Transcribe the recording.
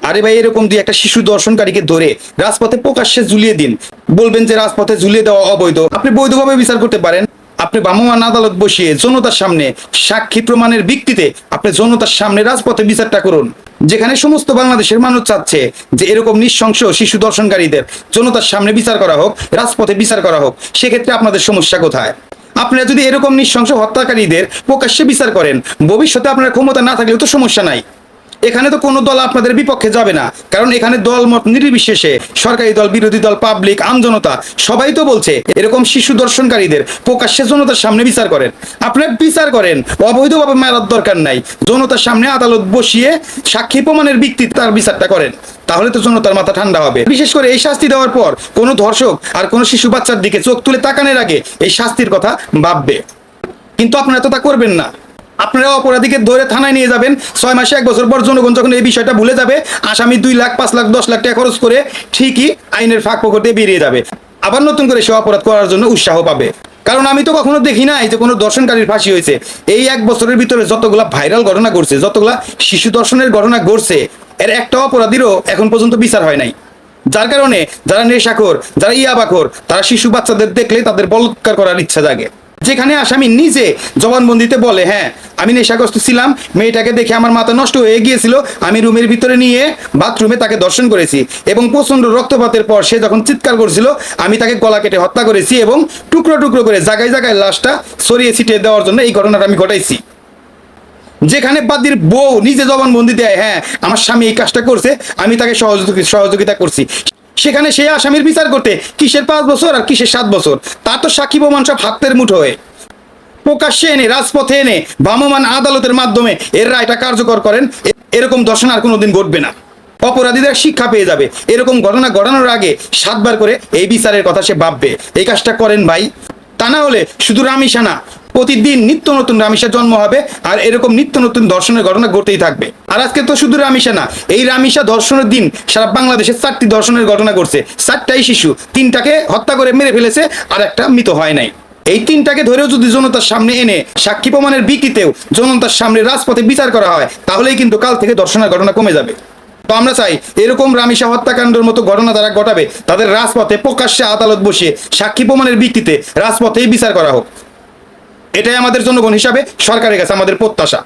আরে ভাই, এরকম দুই একটা শিশু দর্শনকারীকে ধরে রাজপথে প্রকাশ্যে ঝুলিয়ে দিন, বলবেন যে রাজপথে ঝুলিয়ে দেওয়া অবৈধ। আপনি বৈধভাবে বিচার করতে পারেন। আপনি ভ্রাম্যমাণ আদালত বসিয়ে জনতার সামনে সাক্ষী প্রমাণের ভিত্তিতে আপনি জনতার সামনে রাজপথে বিচারটা করুন। যেখানে সমস্ত বাংলাদেশের মানুষ চাচ্ছে যে এরকম নৃশংস শিশু দর্শনকারীদের জনতার সামনে বিচার করা হোক, রাজপথে বিচার করা হোক, সেক্ষেত্রে আপনাদের সমস্যা কোথায়? আপনারা যদি এরকম নৃশংস হত্যাকারীদের প্রকাশ্যে বিচার করেন, ভবিষ্যতে আপনার ক্ষমতা না থাকলেও তো সমস্যা নাই। এখানে তো কোনো দল আপনাদের বিপক্ষে যাবে না, কারণ এখানে দল মত নির্বিশেষে সরকারি দল, বিরোধী দল, পাবলিক, আমজনতা সবাই তো বলছে এরকম শিশু দর্শনকারীদের প্রকাশ্যে জনতার সামনে বিচার করেন। আপনারা বিচার করেন, অবৈধভাবে মারার দরকার নাই। জনতার সামনে আদালত বসিয়ে সাক্ষী প্রমাণের ভিত্তিতে তার বিচারটা করেন, তাহলে তো জনতার মাথা ঠান্ডা হবে। বিশেষ করে এই শাস্তি দেওয়ার পর কোনো ধর্ষক আর কোনো শিশু বাচ্চার দিকে চোখ তুলে তাকানোর আগে এই শাস্তির কথা ভাববে। কিন্তু আপনারা তো তা করবেন না। আপনারা অপরাধীকে ধরে থানায় নিয়ে যাবেন, 6 মাসে 1 বছর পর জনগণ যখন এই বিষয়টা ভুলে যাবে, আসামি 2 লাখ, 5 লাখ, 10 লাখ টাকা খরচ করে ঠিকই আইনের ফাঁক ফোকর দিয়ে বেরিয়ে যাবে, আবার নতুন করে সে অপরাধ করার জন্য উৎসাহ পাবে। কারণ আমি তো কখনো দেখি নাই যে কোনো দর্শনকারীর ফাঁসি হয়েছে। এই 1 বছরের ভিতরে যতগুলা ভাইরাল ঘটনা ঘটছে, যতগুলা শিশু দর্শনের ঘটনা ঘটছে, এর একটা অপরাধীরও এখন পর্যন্ত বিচার হয় নাই। যার কারণে যারা নেশাখোর, যারা ইয়াবাখোর, তারা শিশু বাচ্চাদের দেখলে তাদের বলাৎকার করার ইচ্ছা জাগে। যেখানে আসামি নিজে জবানবন্দিতে বলে, হ্যাঁ আমি নেশাগ্রস্ত ছিলাম, মেয়েটাকে দেখে আমার মাথা নষ্ট হয়ে গিয়েছিল, আমি রুমের ভিতরে নিয়ে বাথরুমে তাকে দর্শন করেছি এবং প্রচন্ড রক্তপাতের পর সে যখন চিৎকার করছিল আমি তাকে গলা কেটে হত্যা করেছি এবং টুকরো টুকরো করে জায়গায় জায়গায় লাশটা ছড়িয়ে ছিটিয়ে দেওয়ার জন্য এই ঘটনাটা আমি ঘটাইছি। যেখানে বাদীর বউ নিজে জবানবন্দি দেয়, হ্যাঁ আমার স্বামী এই কাজটা করছে, আমি তাকে সহযোগিতা করছি, সেখানে সেই আসামির বিচার করতে কিসের 5 বছর আর কিসের 7 বছর? তার তো সাক্ষী প্রমাণ সব হাতের মুঠোয়। প্রকাশ্যে এনে রাজপথে এনে ভ্রাম্যমাণ আদালতের মাধ্যমে এর রায়টা কার্যকর করেন, এরকম দর্শন আর কোনোদিন ঘটবে না। অপরাধীরা শিক্ষা পেয়ে যাবে। এরকম ঘটনা ঘটানোর আগে 7 বার করে এই বিচারের কথা সে ভাববে। এই কাজটা করেন ভাই। তা না হলে শুধু রামিসা না, প্রতিদিন নিত্য নতুন রামিসার জন্ম হবে আর এরকম নিত্য নতুন ধর্ষণের ঘটনা ঘটতেই থাকবে। আর আজকে তো শুধু রামিসা না, এই রামিসা ধর্ষণের দিন সারা বাংলাদেশে 4টি ধর্ষণের ঘটনা ঘটছে। 4টাই শিশু, 3টাকে হত্যা করে মেরে ফেলেছে আর একটা মৃত হয় নাই। এই 3টাকে ধরেও যদি জনতার সামনে এনে সাক্ষী প্রমাণের ভিত্তিতেও জনতার সামনে রাজপথে বিচার করা হয়, তাহলেই কিন্তু কাল থেকে ধর্ষণের ঘটনা কমে যাবে। তো আমরা চাই এরকম রামিসা হত্যাকাণ্ডের মতো ঘটনা যারা ঘটাবে তাদের রাজপথে প্রকাশ্যে আদালত বসিয়ে সাক্ষী প্রমাণের ভিত্তিতে রাজপথেই বিচার করা হোক। এটাই আমাদের জনগণ হিসাবে সরকারের কাছে আমাদের প্রত্যাশা।